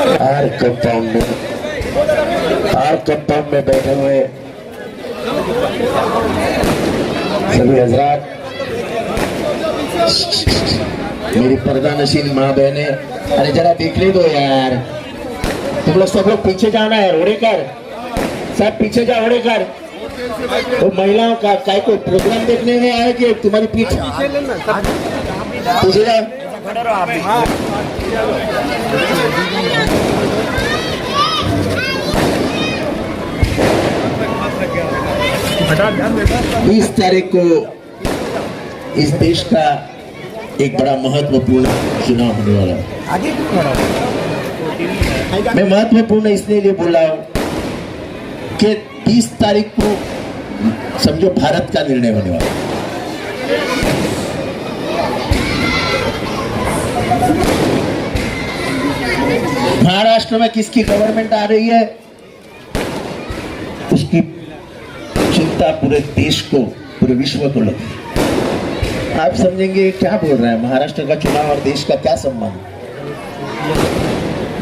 Are compound में बैठे हुए सभी हजरात, मेरी पर्दा नशीन माँ बहने, अरे जरा देख ले दो यार, तुम लोग सब लोग पीछे जाना है। ओड़ेकर सब पीछे जा, ओड़ेकर। वो महिलाओं का काय को प्रोग्राम देखने में आए कि तुम्हारी पीठ पीछे जा। इस तारीख को इस देश का एक बड़ा महत्वपूर्ण चुनाव होने वाला है। मैं महत्वपूर्ण इसलिए बोला हूं कि 30 तारीख को समझो भारत का निर्णय होने वाला है। महाराष्ट्र में किसकी गवर्नमेंट आ रही है, उसकी चिंता पूरे देश को, पूरे विश्व को लगी। आप समझेंगे क्या बोल रहा है, महाराष्ट्र का चुनाव और देश का क्या संबंध।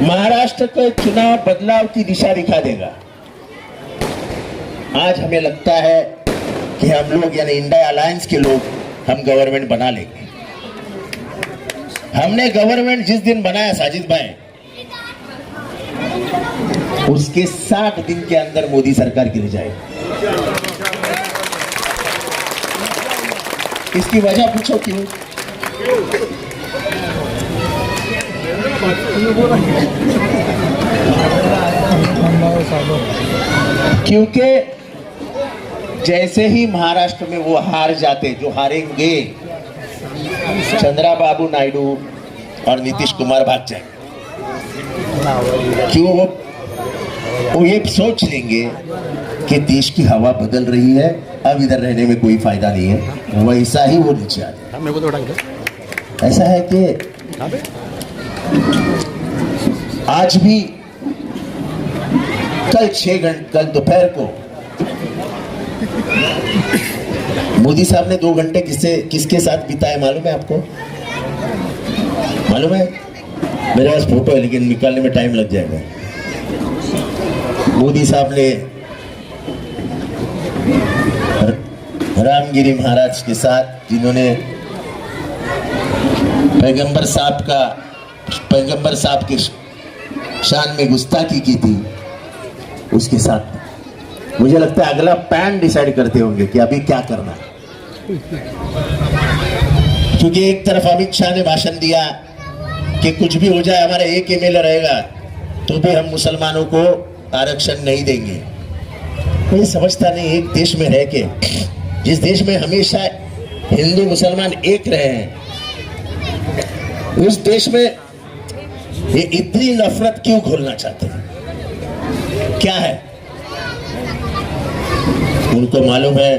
महाराष्ट्र का चुनाव बदलाव की दिशा दिखा देगा। आज हमें लगता है कि हम लोग यानी इंडिया अलायंस के लोग हम गवर्नमेंट बना लेंगे। हमने गवर्नमेंट जिस दिन बनाया साजिद भाई, उसके 60 दिन के अंदर मोदी सरकार गिर जाएगी। इसकी वजह पूछो क्यों? क्योंकि जैसे ही महाराष्ट्र में वो हार जाते, जो हारेंगे, चंद्रबाबू नायडू और नीतीश कुमार भाग जाएंगे। क्यों? वो ये सोच लेंगे कि देश की हवा बदल रही है, अब इधर रहने में कोई फायदा नहीं है, वैसा ही वो नीचे आ जाए। ऐसा है कि आज भी कल 6 घंटे, कल दोपहर को मोदी साहब ने 2 घंटे किसके साथ बिताए मालूम है आपको? मालूम है? मेरे पास फोटो है लेकिन निकालने में टाइम लग जाएगा। मोदी साहब ने रामगिरी महाराज के साथ, जिन्होंने पैगंबर साहब के शान में गुस्ताखी की थी, उसके साथ मुझे लगता है अगला पैन डिसाइड करते होंगे कि अभी क्या करना है। क्योंकि एक तरफ अमित शाह ने भाषण दिया कि कुछ भी हो जाए हमारा एक एमएलए रहेगा तो भी हम मुसलमानों को आरक्षण नहीं देंगे। कोई समझता नहीं, एक देश में रह के, जिस देश में हमेशा हिंदू मुसलमान एक रहे हैं, उस देश में ये इतनी नफरत क्यों घोलना चाहते हैं? क्या है? उनको मालूम है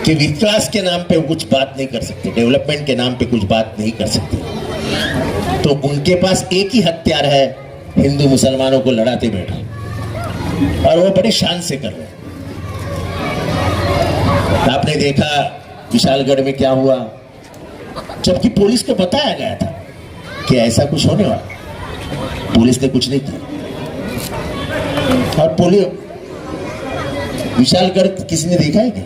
कि विकास के नाम पे वो कुछ बात नहीं कर सकते, डेवलपमेंट के नाम पे कुछ बात नहीं कर सकते। तो उनके पास एक ही हथियार है, हिंदू मुसलमानों को लड़ाते बैठो, और वो बड़ी शान से कर रहे। आपने देखा विशालगढ़ में क्या हुआ, जबकि पुलिस को बताया गया था कि ऐसा कुछ होने वाला, पुलिस ने कुछ नहीं किया। और पुलिस, विशालगढ़ किसी ने देखा है क्या?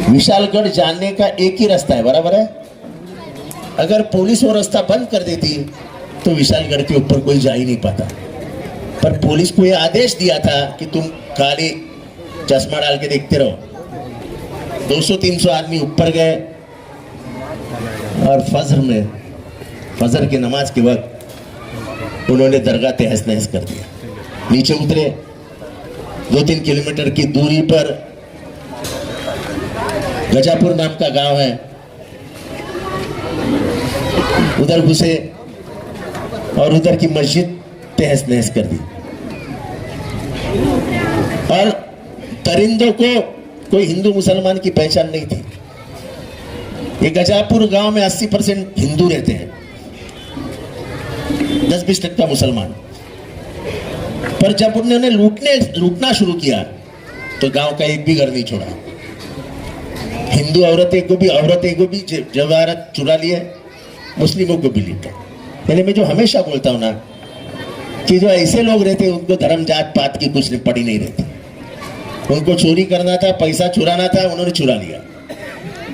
विशालगढ़ जाने का एक ही रास्ता है, बराबर है? अगर पुलिस वो रास्ता बंद कर देती तो विशालगढ़ के ऊपर कोई जा ही नहीं पाता। पर पुलिस को ये आदेश दिया था कि तुम खाली चश्मा डाल के देखते रहो। 200-300 आदमी ऊपर गए और फजर की नमाज के वक्त उन्होंने दरगाह तहस नहस कर दिया। नीचे उतरे, 2-3 किलोमीटर की दूरी पर गजापुर नाम का गांव है, उधर घुसे और उधर की मस्जिद तहस नहस कर दी। और परिंदों को कोई हिंदू मुसलमान की पहचान नहीं थी। ये गजापुर गांव में 80% हिंदू रहते हैं, 10-20% मुसलमान। पर जब उन्होंने लूटना शुरू किया तो गांव का एक भी घर नहीं छोड़ा। हिंदू औरतें को भी जवाहरात चुरा लिए, मुस्लिमों को भी लूटा। यानी मैं जो हमेशा बोलता हूँ ना कि जो ऐसे लोग रहते हैं उनको धर्म जात पात की कुछ पड़ी नहीं रहती। उनको चोरी करना था, पैसा चुराना था, उन्होंने चुरा लिया।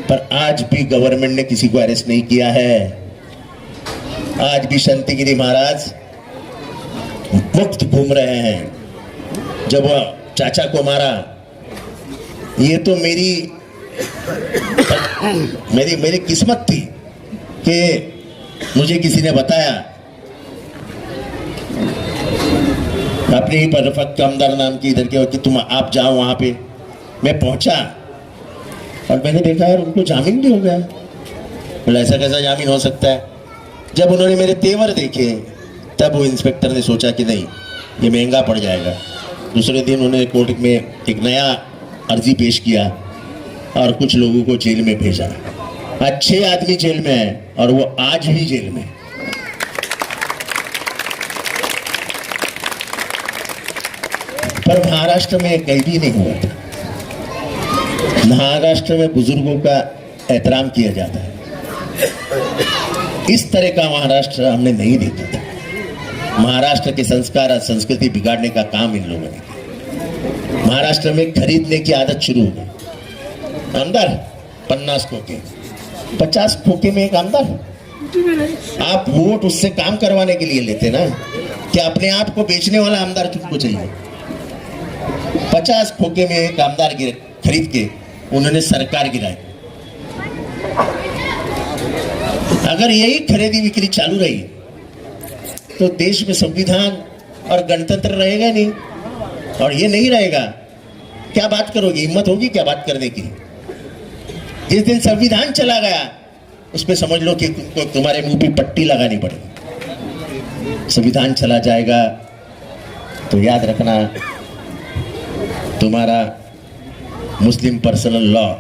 पर आज भी गवर्नमेंट ने किसी को अरेस्ट नहीं किया है। आज भी शांतिगिरी महाराज मुक्त घूम रहे हैं। जब वह चाचा को मारा, ये तो मेरी किस्मत थी कि मुझे किसी ने बताया। अपने ही पर रफत कामदार नाम की इधर के कि तुम आप जाओ वहां पे। मैं पहुंचा और मैंने देखा यार उनको जामीन भी हो गया। बोला ऐसा कैसा जामीन हो सकता है? जब उन्होंने मेरे तेवर देखे तब वो इंस्पेक्टर ने सोचा कि नहीं, ये महंगा पड़ जाएगा। दूसरे दिन उन्होंने कोर्ट में एक नया अर्जी पेश किया और कुछ लोगों को जेल में भेजा। आज 6 आदमी जेल में है और वो आज भी जेल में। पर महाराष्ट्र में कहीं भी नहीं हुआ था। महाराष्ट्र में बुजुर्गों का एहतराम किया जाता है। इस तरह का महाराष्ट्र हमने नहीं देखा था। महाराष्ट्र के संस्कार और संस्कृति बिगाड़ने का काम इन लोगों ने किया। महाराष्ट्र में खरीदने की आदत शुरू हो गई। आमदार 50 खोखे, 50 खोखे में एक आमदार। आप वोट उससे काम करवाने के लिए लेते ना, क्या अपने आप को बेचने वाला आमदार तुमको चाहिए? 50 खोखे में एक आमदार खरीद के उन्होंने सरकार गिराई। अगर यही खरीदी बिक्री चालू रही तो देश में संविधान और गणतंत्र रहेगा नहीं। और ये नहीं रहेगा, क्या बात करोगे? हिम्मत होगी क्या बात करने की? जिस दिन संविधान चला गया उस पे समझ लो कि तुमको तुम्हारे मुंह पे पट्टी लगानी पड़ेगी। संविधान चला जाएगा तो याद रखना, तुम्हारा मुस्लिम पर्सनल लॉ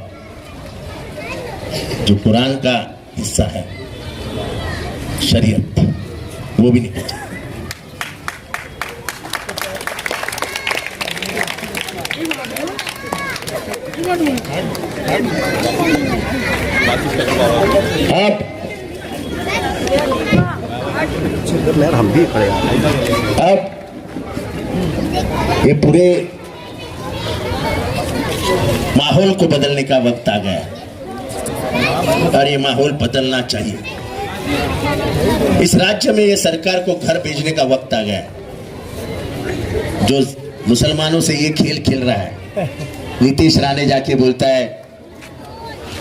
जो कुरान का हिस्सा है, शरीयत, वो भी नहीं। हम भी खड़े अब ये पूरे माहौल को बदलने का वक्त आ गया और ये माहौल बदलना चाहिए। इस राज्य में ये सरकार को घर भेजने का वक्त आ गया। जो मुसलमानों से ये खेल खेल रहा है, नीतीश राणे जाके बोलता है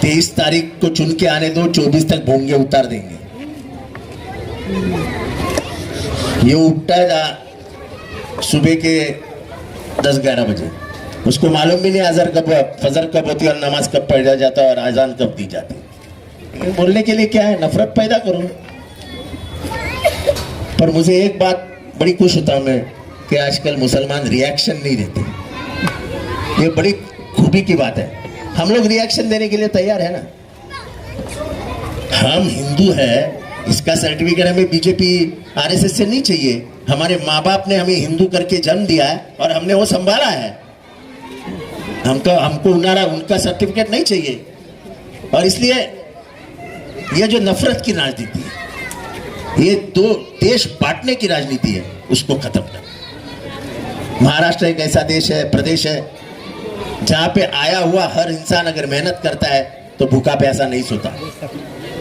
23 तारीख को चुन के आने दो, 24 तक भोंगे उतार देंगे। ये उठता है सुबह के 10-11 बजे, उसको मालूम भी नहीं फजर कब होती है और नमाज कब पढ़ा जाता है और आजान कब दी जाती है। बोलने के लिए क्या है? नफरत पैदा करो। पर मुझे एक बात बड़ी खुश होता हूं मैं कि आजकल मुसलमान रिएक्शन नहीं देते। ये बड़ी खूबी की बात है। हम लोग रिएक्शन देने के लिए तैयार है ना। हम हिंदू है, इसका सर्टिफिकेट हमें बीजेपी आरएसएस से नहीं चाहिए। हमारे माँ बाप ने हमें हिंदू करके जन्म दिया है और हमने वो संभाला है। हमको उनका सर्टिफिकेट नहीं चाहिए। और इसलिए ये जो नफरत की राजनीति है, ये दो देश बांटने की राजनीति है, उसको खत्म कर। महाराष्ट्र एक ऐसा देश है, प्रदेश है, जहां पे आया हुआ हर इंसान अगर मेहनत करता है तो भूखा प्यासा नहीं सोता।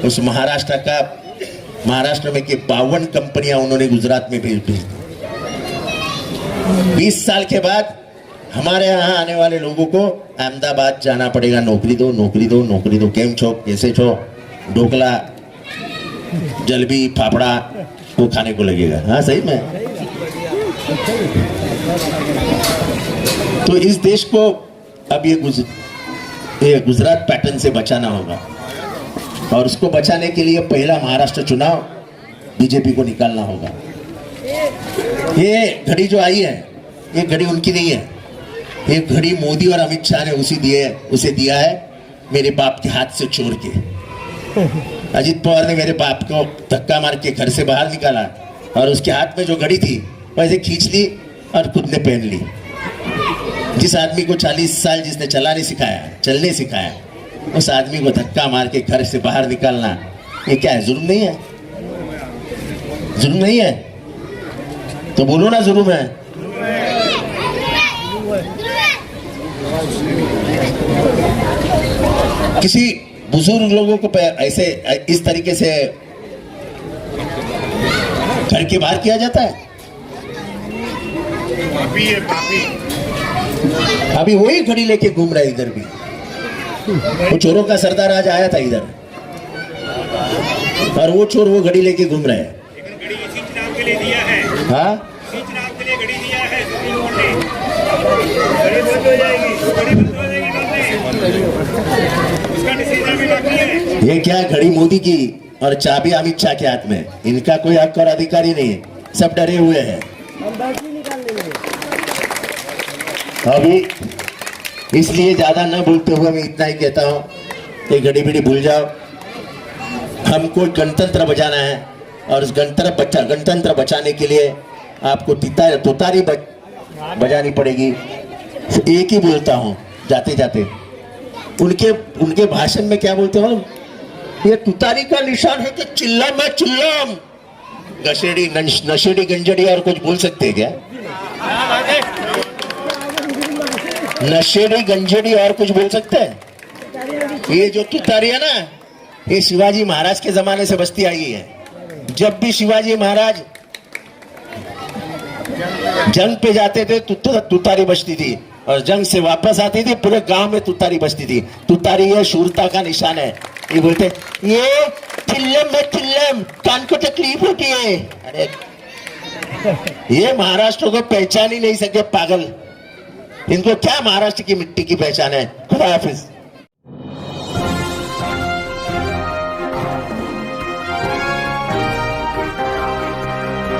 उस महाराष्ट्र में के 52 कंपनियां उन्होंने गुजरात में भेज दी। 20 साल के बाद हमारे यहाँ आने वाले लोगों को अहमदाबाद जाना पड़ेगा। नौकरी दो, नौकरी दो, नौकरी दो। केम छो, कैसे छो, ढोकला, जलेबी, फाफड़ा वो खाने को लगेगा। हाँ सही में। तो इस देश को अब ये गुजरात पैटर्न से बचाना होगा और उसको बचाने के लिए पहला महाराष्ट्र चुनाव बीजेपी को निकालना होगा। ये घड़ी जो आई है, ये घड़ी उनकी नहीं है। ये घड़ी मोदी और अमित शाह ने उसे दिया है मेरे बाप के हाथ से चोर के। अजित पवार ने मेरे बाप को धक्का मार के घर से बाहर निकाला और उसके हाथ में जो घड़ी थी वैसे खींच ली और खुद ने पहन ली। जिस आदमी को 40 साल जिसने चलने सिखाया, उस आदमी को धक्का मार के घर से बाहर निकालना ये क्या है, जुर्म नहीं है? जुर्म नहीं है तो बोलो ना जुर्म है। किसी बुजुर्ग लोगों को ऐसे इस तरीके से घर के बाहर किया जाता है? अभी वही घड़ी लेके घूम रहा है इधर भी। वो चोरों का सरदार आज आया था इधर, और वो चोर वो घड़ी लेके घूम रहा है। घड़ी इसी चुनाव के लिए दिया है। हाँ, इसी चुनाव के लिए घड़ी दिया है सुप्रीम कोर्ट ने। घड़ी बंद हो जाएगी, घड़ी बंद हो जाएगी बाद में। उसका डिसीजन भी बाकी है। ये क्या घड़ी मोदी की और चाबी अमित शाह के हाथ में। इनका कोई हक और अधिकारी नहीं है, सब डरे हुए हैं। अभी इसलिए ज्यादा न बोलते हुए मैं इतना ही कहता हूँ कि घड़ी बिड़ी भूल जाओ। हमको गणतंत्र बचाना है, और उस गणतंत्र बचाने के लिए आपको तुतारी बजानी पड़ेगी। एक ही बोलता हूँ जाते जाते, उनके भाषण में क्या बोलते हो, ये तुतारी का निशान है कि चिल्लम है चिल्लम। नशेड़ी गंजड़ी और कुछ बोल सकते हैं क्या? नशेड़ी गंजड़ी और कुछ बोल सकते हैं? ये जो तुतारी है ना, ये शिवाजी महाराज के जमाने से बजती आई है। जब भी शिवाजी महाराज जंग पे जाते थे तो तुतारी बजती थी, और जंग से वापस आती थी पूरे गांव में तुतारी बजती थी। तुतारी ये शूरता का निशान है। ये बोलते ये चिल्लम है चिल्लम, कान को तकलीफ होती है। अरे ये महाराष्ट्र को पहचान ही नहीं सके पागल। इनको क्या महाराष्ट्र की मिट्टी की पहचान है। खुदा हाफिज।